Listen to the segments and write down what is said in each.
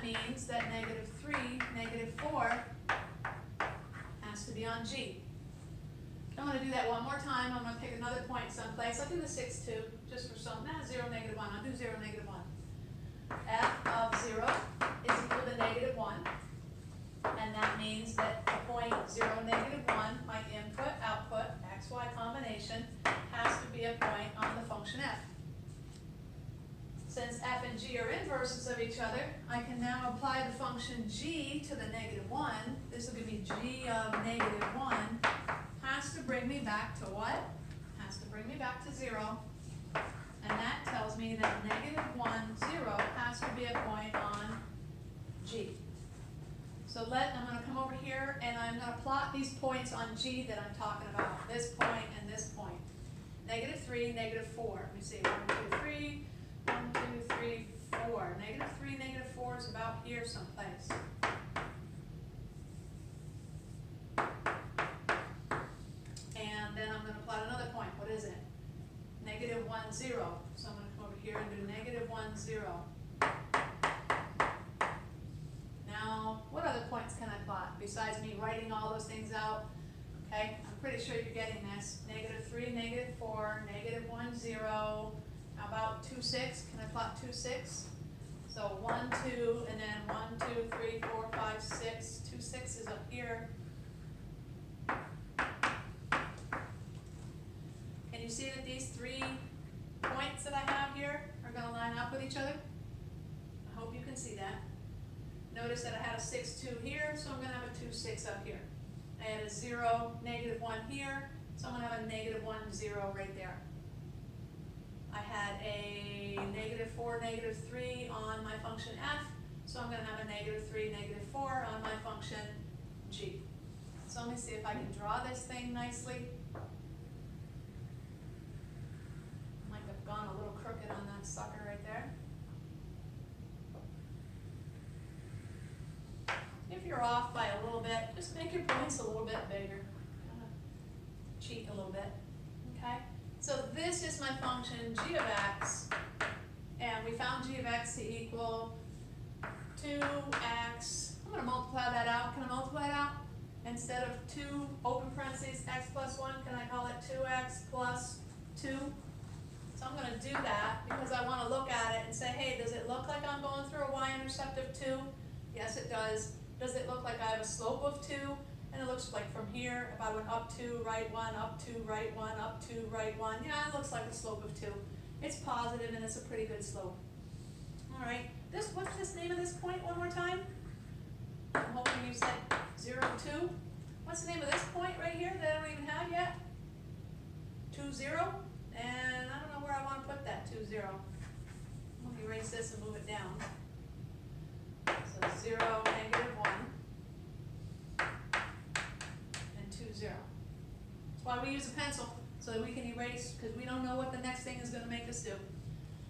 means that negative 3, negative 4 has to be on G. I'm going to do that one more time. I'm going to pick another point someplace. I'll do the 6, 2, just for some. 0, negative 1. I'll do 0, negative 1. F of 0 is equal to negative 1. And that means that the point 0, negative 1, my input, output, xy combination, has to be a point on the function f. Since f and g are inverses of each other, I can now apply the function g to the negative 1. This will give me g of negative 1. Has to bring me back to what? Has to bring me back to 0. And that tells me that negative 1, 0 has to be a point on G. So I'm going to come over here and I'm going to plot these points on G that I'm talking about. This point and this point. Negative 3, negative 4. Let me see. 1, 2, 3. 1, 2, 3, 4. Negative 3, negative 4 is about here someplace. And then I'm going to plot another point. What is it? Negative 1, 0. So I'm going to come over here and do negative 1, 0. Now, what other points can I plot besides me writing all those things out? Okay, I'm pretty sure you're getting this. Negative 3, negative 4, negative 1, 0. How about 2, 6? Can I plot 2, 6? So 1, 2, and then 1, 2, 3, 4, 5, 6. 2, 6 is up here. Can you see that these 3 points that I have here are going to line up with each other? I hope you can see that. Notice that I had a 6, 2 here, so I'm going to have a 2, 6 up here. I had a 0, negative 1 here, so I'm going to have a negative 1, 0 right there. I had a negative 4, negative 3 on my function f, so I'm going to have a negative 3, negative 4 on my function g. So let me see if I can draw this thing nicely. Might have gone a little crooked on that sucker right there. If you're off by a little bit, just make your points a little bit bigger. Cheat a little bit, okay? So this is my function g of x, and we found g of x to equal 2x. I'm going to multiply that out. Can I multiply it out? Instead of 2 open parentheses x plus 1, can I call it 2x plus 2? So I'm going to do that because I want to look at it and say, hey, does it look like I'm going through a y-intercept of 2? Yes, it does. Does it look like I have a slope of 2? And it looks like from here, if I went up 2, right 1, up 2, right 1, up 2, right 1, yeah, it looks like a slope of 2. It's positive and it's a pretty good slope. All right, what's this name of this point one more time? I'm hoping you said 0, 2. What's the name of this point right here that I don't even have yet? 2, 0. And I don't know where I want to put that 2, 0. Let me erase this and move it down. So 0, negative 1. 0. That's why we use a pencil, so that we can erase, because we don't know what the next thing is going to make us do.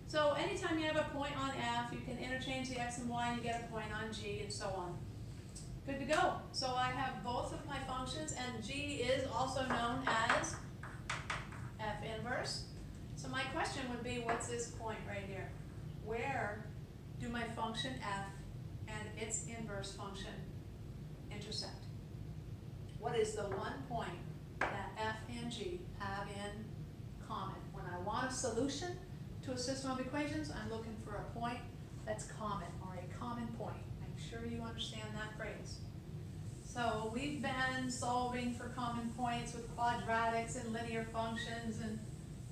So anytime you have a point on f, you can interchange the x and y and you get a point on g and so on. Good to go. So I have both of my functions, and g is also known as f inverse. So my question would be, what's this point right here? Where do my function f and its inverse function intersect? What is the one point that f and g have in common? When I want a solution to a system of equations, I'm looking for a point that's common, or a common point. I'm sure you understand that phrase. So we've been solving for common points with quadratics and linear functions and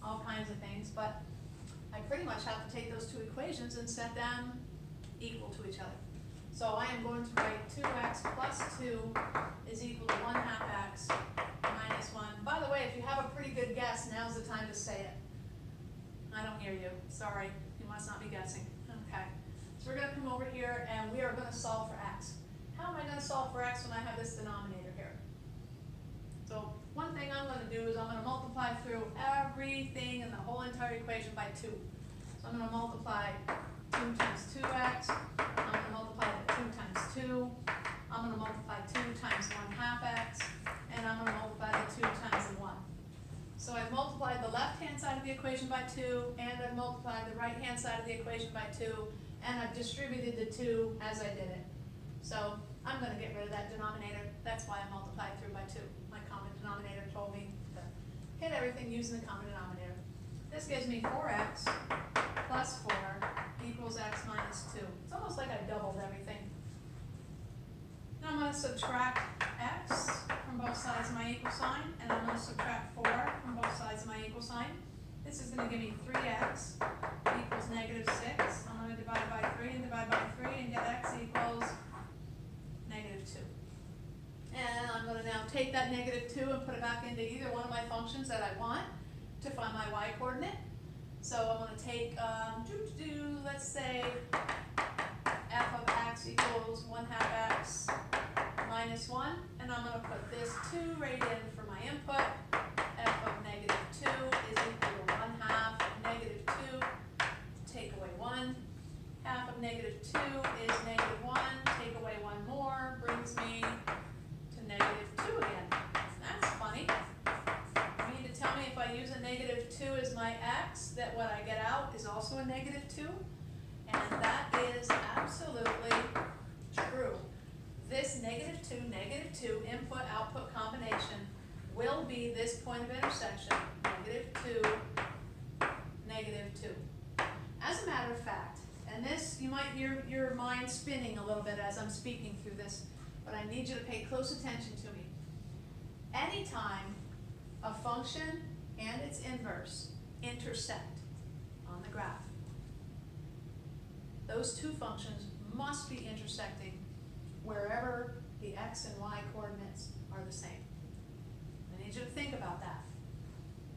all kinds of things, but I pretty much have to take those two equations and set them equal to each other. So I am going to write 2x plus 2 is equal to 1/2 x minus 1. By the way, if you have a pretty good guess, now's the time to say it. I don't hear you. Sorry. You must not be guessing. Okay. So we're going to come over here and we are going to solve for x. How am I going to solve for x when I have this denominator here? So one thing I'm going to do is I'm going to multiply through everything in the whole entire equation by 2. So I'm going to multiply 2 times 2x. I'm going to multiply the 2 times 2. I'm going to multiply 2 times 1/2 x. And I'm going to multiply the 2 times the 1. So I've multiplied the left-hand side of the equation by 2, and I've multiplied the right-hand side of the equation by 2, and I've distributed the 2 as I did it. So I'm going to get rid of that denominator. That's why I multiplied through by 2. My common denominator told me to hit everything using the common denominator. This gives me 4x plus 4 equals x minus 2. It's almost like I doubled everything. Now I'm going to subtract x from both sides of my equal sign, and I'm going to subtract 4 from both sides of my equal sign. This is going to give me 3x equals negative 6. I'm going to divide by 3 and divide by 3 and get x equals negative 2. And I'm going to now take that negative 2 and put it back into either one of my functions that I want to find my y coordinate. So I'm going to take, let's say, f of x equals 1/2 x minus 1, and I'm going to put this 2 right in for my input. F of negative 2 is equal to 1/2 negative 2, take away 1. Half of negative 2 is negative 1, take away 1 more, brings me to negative 2 again. That's funny. You need to tell me if I use a negative 2 as my x, that what I get out is also a negative 2. And that is absolutely true. This negative 2 input-output combination will be this point of intersection, negative 2, negative 2. As a matter of fact, and this, you might hear your mind spinning a little bit as I'm speaking through this, but I need you to pay close attention to me. Anytime a function and its inverse intersect on the graph, those two functions must be intersecting wherever the x and y coordinates are the same. I need you to think about that.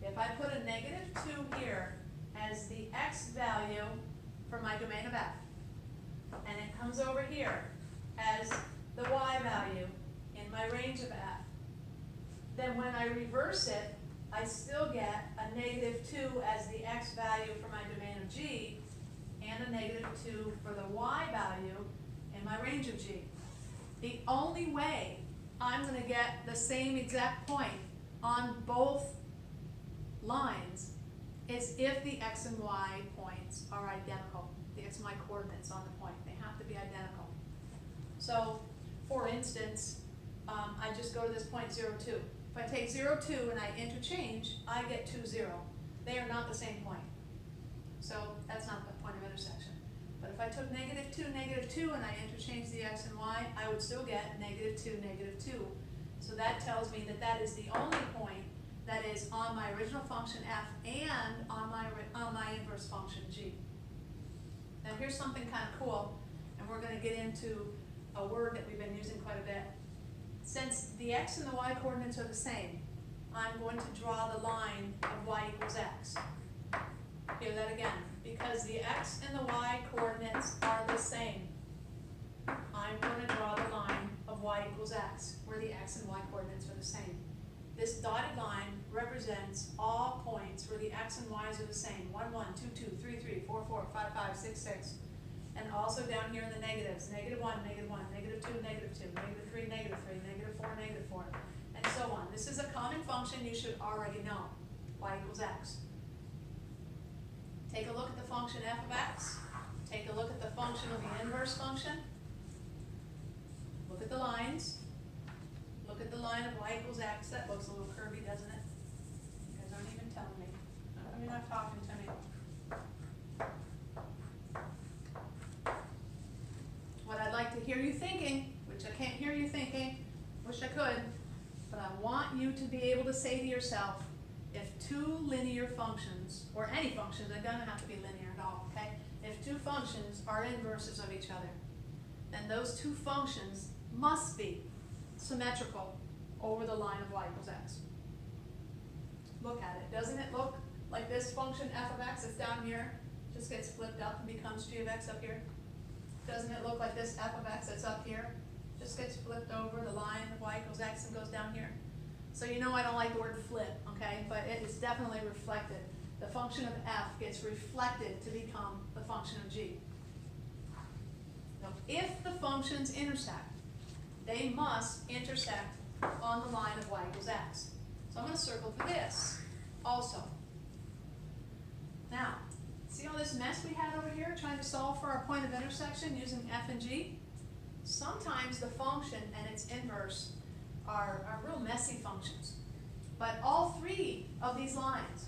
If I put a negative 2 here as the x value for my domain of f, and it comes over here as the y value in my range of f, then when I reverse it, I still get a negative 2 as the x value for my domain of g, and a negative 2 for the y value in my range of g. The only way I'm going to get the same exact point on both lines is if the x and y points are identical. The x and y coordinates on the point, they have to be identical. So, for instance, I just go to this point 0, 2. If I take 0, 2 and I interchange, I get 2, 0. They are not the same point. So that's not the point of intersection. But if I took negative 2, and I interchanged the x and y, I would still get negative 2, negative 2. So that tells me that that is the only point that is on my original function f and on my inverse function g. Now here's something kind of cool, and we're going to get into a word that we've been using quite a bit. Since the x and the y coordinates are the same, I'm going to draw the line of y equals x. Hear that again. Because the x and the y coordinates are the same, I'm going to draw the line of y equals x, where the x and y coordinates are the same. This dotted line represents all points where the x and y's are the same. 1, 1, 2, 2, 3, 3, 4, 4, 5, 5, 6, 6. And also down here in the negatives, negative 1, negative 1, negative 2, negative 2, negative 3, negative 3, negative 4, negative 4, and so on. This is a common function you should already know, y equals x. Take a look at the function f of x. Take a look at the function of the inverse function. Look at the lines. Look at the line of y equals x. That looks a little curvy, doesn't it? You guys aren't even telling me. You're not talking to me. What I'd like to hear you thinking, which I can't hear you thinking, wish I could, but I want you to be able to say to yourself, if two linear functions, or any functions, they don't have to be linear at all, okay? If two functions are inverses of each other, then those two functions must be symmetrical over the line of y equals x. Look at it. Doesn't it look like this function f of x that's down here just gets flipped up and becomes g of x up here? Doesn't it look like this f of x that's up here just gets flipped over the line of y equals x and goes down here? So you know I don't like the word flip, okay? But it is definitely reflected. The function of f gets reflected to become the function of g. Now, if the functions intersect, they must intersect on the line of y equals x. So I'm going to circle for this also. Now, See all this mess we had over here trying to solve for our point of intersection using f and g? Sometimes the function and its inverse are real messy functions. But all three of these lines,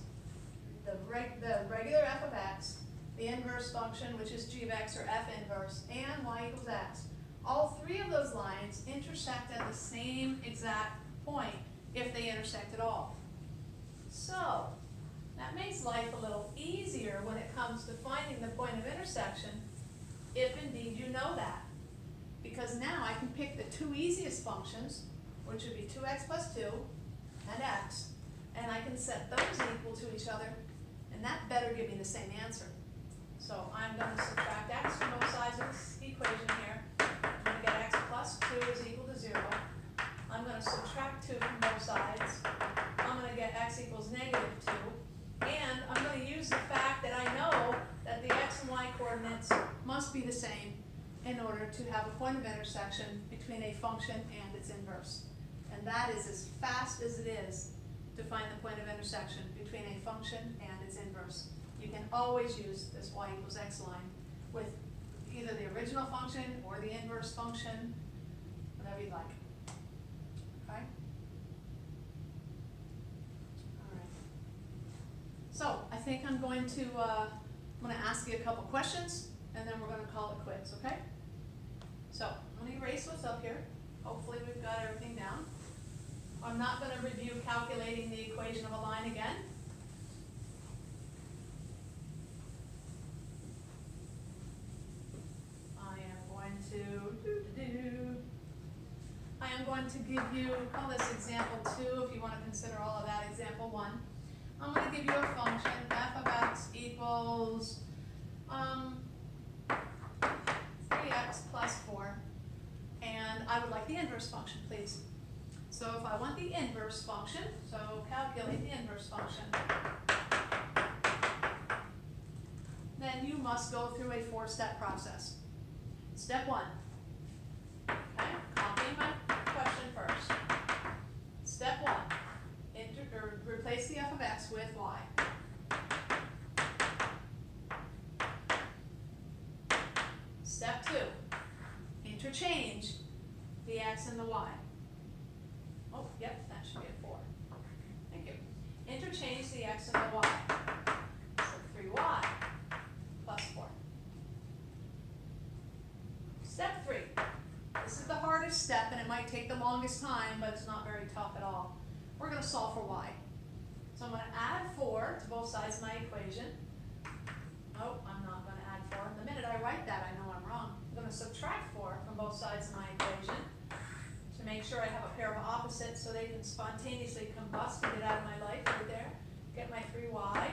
the regular f of x, the inverse function, which is g of x or f inverse, and y equals x, all three of those lines intersect at the same exact point if they intersect at all. So that makes life a little easier when it comes to finding the point of intersection, if indeed you know that. Because now I can pick the two easiest functions, which would be 2x plus 2 and x, and I can set those equal to each other, and that better give me the same answer. So I'm going to subtract x from both sides of this equation here. I'm going to get x plus 2 is equal to 0. I'm going to subtract 2 from both sides. I'm going to get x equals negative 2. And I'm going to use the fact that I know that the x and y coordinates must be the same in order to have a point of intersection between a function and its inverse. And that is as fast as it is to find the point of intersection between a function and its inverse. You can always use this y equals x line with either the original function or the inverse function, whatever you like. Okay? All right. So I think I'm going to ask you a couple questions, and then we're going to call it quits, okay? So I'm going to erase what's up here. Hopefully we've got everything down. I'm not going to review calculating the equation of a line again. I am going to give you, call this example 2 if you want to consider all of that example 1. I'm going to give you a function, f of x equals 3x plus 4. And I would like the inverse function, please. So if I want the inverse function, so calculate the inverse function, then you must go through a 4-step process. Step 1. Okay, copying my question first. Step 1. Replace the f of x with y. Step 2. Interchange the x and the y. Oh, yep, that should be a 4. Thank you. Interchange the x and the y. So 3y plus 4. Step 3. This is the hardest step, and it might take the longest time, but it's not very tough at all. We're going to solve for y. So I'm going to add 4 to both sides of my equation. Oh, I'm not going to add 4. The minute I write that, I know I'm wrong. I'm going to subtract 4 from both sides of my equation to make sure I have a pair of opposites so they can spontaneously combust and get out of my life right there. Get my 3y,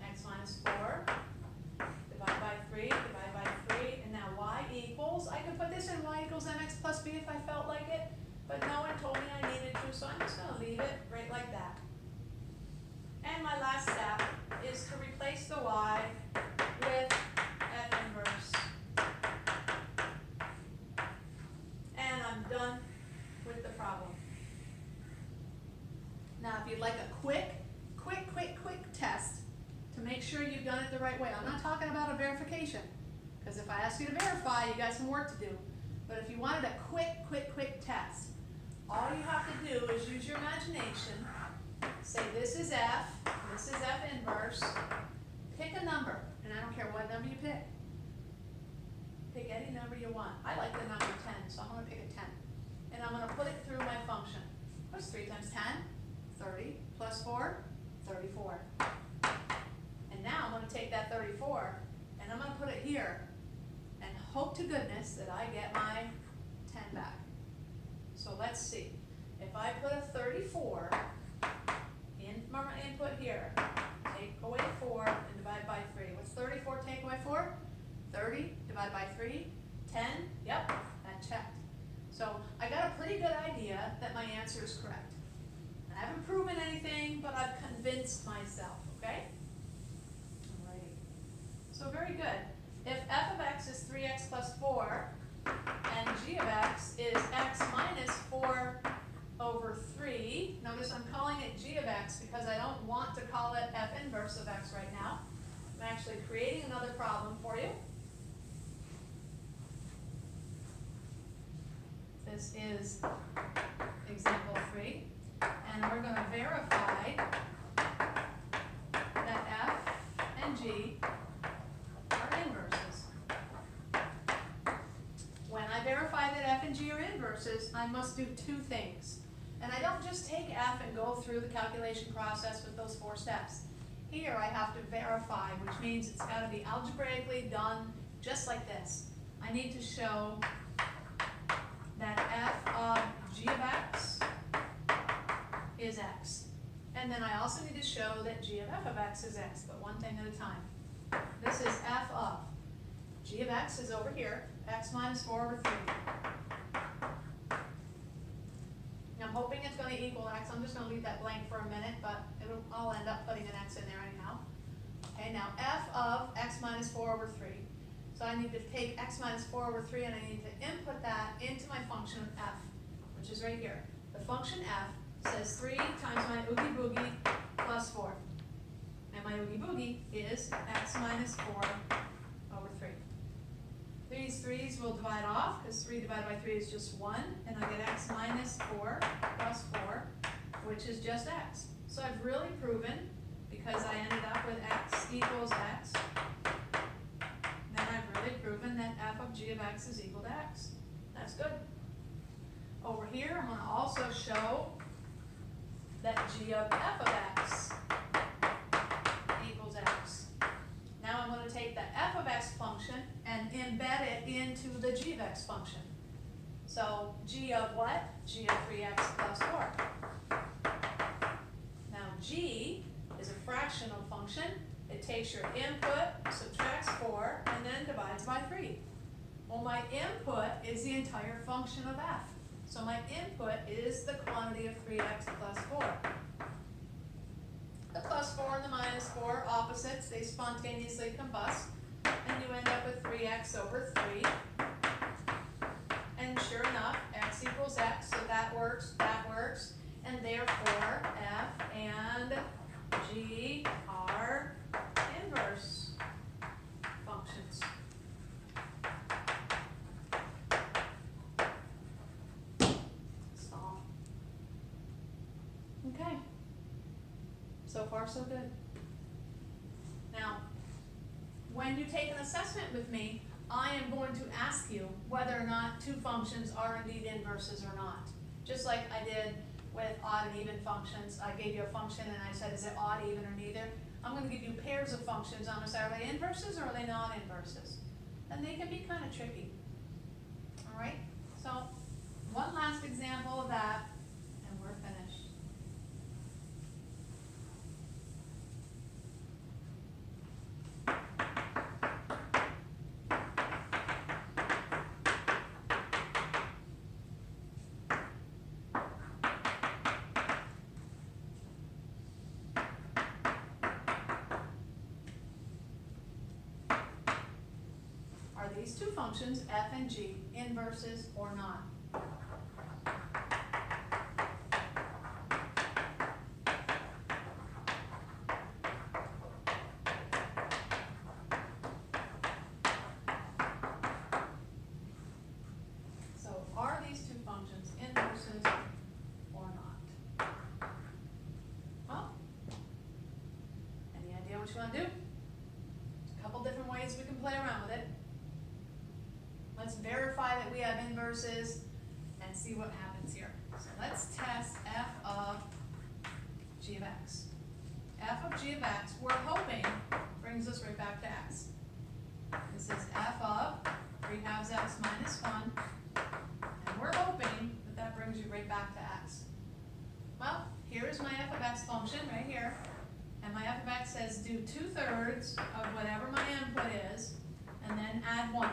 x minus 4, divide by 3, divide by 3, and now y equals, I could put this in y equals mx plus b if I felt like it, but no one told me I needed to, so I'm just going to leave it right like that. And my last step is to replace the y with f inverse. And I'm done with the problem. Now if you'd like a quick test to make sure you've done it the right way, I'm not talking about a verification, because if I ask you to verify, you got some work to do. But if you wanted a quick test, all you have to do is use your imagination. Say this is f inverse. Pick a number, and I don't care what number you pick. Pick any number you want. I like the number 10, so I'm going to pick a 10. And I'm going to put it through my function. What's 3 times 10? 30 plus 4, 34. And now I'm going to take that 34, and I'm going to put it here, and hope to goodness that I get my 10 back. So let's see. If I put a 34 in my input here, take away 4 and divide by 3. What's 34 take away 4? 30 divided by 3, 10. Yep, that checked. So I got a pretty good idea that my answer is correct. I haven't proven anything, but I've convinced myself, okay? Alrighty. So very good. If f of x is 3x plus 4, and g of x is x minus 4 over 3. Notice I'm calling it g of x because I don't want to call it f inverse of x right now. I'm actually creating another problem for you. This is example 3, and we're going to verify that F and G are inverses. When I verify that F and G are inverses, I must do two things. And I don't just take F and go through the calculation process with those 4 steps. Here I have to verify, which means it's got to be algebraically done just like this. I need to show that F of G of X is X. And then I also need to show that G of F of X is X, but one thing at a time. This is F of G of X is over here, X minus 4 over 3. Now I'm hoping it's going to equal X. I'm just going to leave that blank for a minute, but I'll end up putting an X in there anyhow. Okay, now F of X minus 4 over 3. So I need to take X minus 4 over 3 and I need to input that into my function of F, which is right here. The function F says 3 times my oogie boogie plus 4. And my oogie boogie is X minus 4 over 3. These 3's will divide off, because 3 divided by 3 is just 1, and I get X minus 4 plus 4, which is just X. So I've really proven, because I ended up with X equals X, then I've really proven that F of G of X is equal to X. That's good. Over here, I'm going to also show that G of F of X equals X. Now I'm going to take the F of X function and embed it into the G of X function. So G of what? G of 3x plus 4. Now G is a fractional function. It takes your input, subtracts 4, and then divides by 3. Well, my input is the entire function of F. So my input is the quantity of 3x plus 4. The plus 4 and the minus 4 opposites, they spontaneously combust, and you end up with 3x over 3. And sure enough, x equals x, so that works, and therefore F and G are inverse functions. Stop. Okay. So far, so good. Now, when you take an assessment with me, I am going to ask you whether or not two functions are indeed inverses or not. Just like I did with odd and even functions. I gave you a function and I said, is it odd, even, or neither? I'm going to give you pairs of functions. I'm going to say, are they inverses or are they not inverses? And they can be kind of tricky. All right? So, one last example of that, and we're finished. Are these two functions, f and g, inverses or not? So are these two functions inverses or not? Well, any idea what you want to do? A couple different ways we can play around with it. Let's verify that we have inverses and see what happens here. So let's test f of g of x. F of g of x, we're hoping, brings us right back to x. This is f of 3 halves x minus 1. And we're hoping that that brings you right back to x. Well, here is my f of x function right here. And my f of x says do 2/3 of whatever my input is, and then add 1.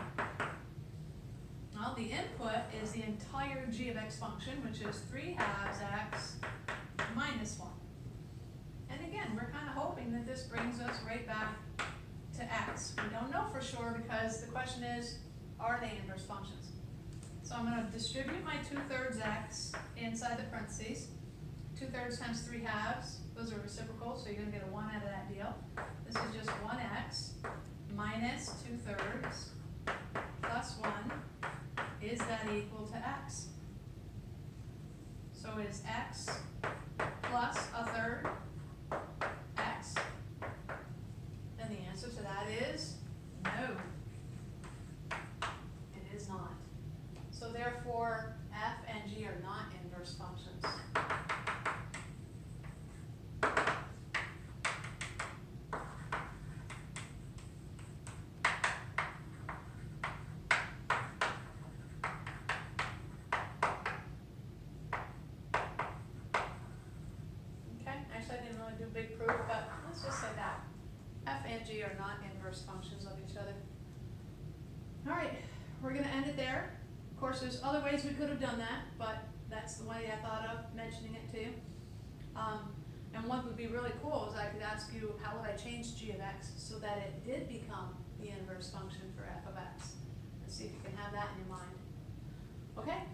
Well, the input is the entire g of x function, which is 3 halves x minus 1. And again, we're kind of hoping that this brings us right back to x. We don't know for sure because the question is, are they inverse functions? So I'm going to distribute my 2/3 x inside the parentheses. 2/3 times 3/2, those are reciprocal, so you're gonna get a 1 out of that deal. This is just 1x minus 2/3 plus 1. Is that equal to x? So is x plus 1/3 x? And the answer to that is no. It is not. So therefore, f and g are not inverse functions. Actually, I didn't really do big proof, but let's just say that. F and G are not inverse functions of each other. All right, we're gonna end it there. Of course, there's other ways we could have done that, but that's the way I thought of mentioning it to you. And what would be really cool is I could ask you, how would I change G of x so that it did become the inverse function for f of x? And see if you can have that in your mind. Okay?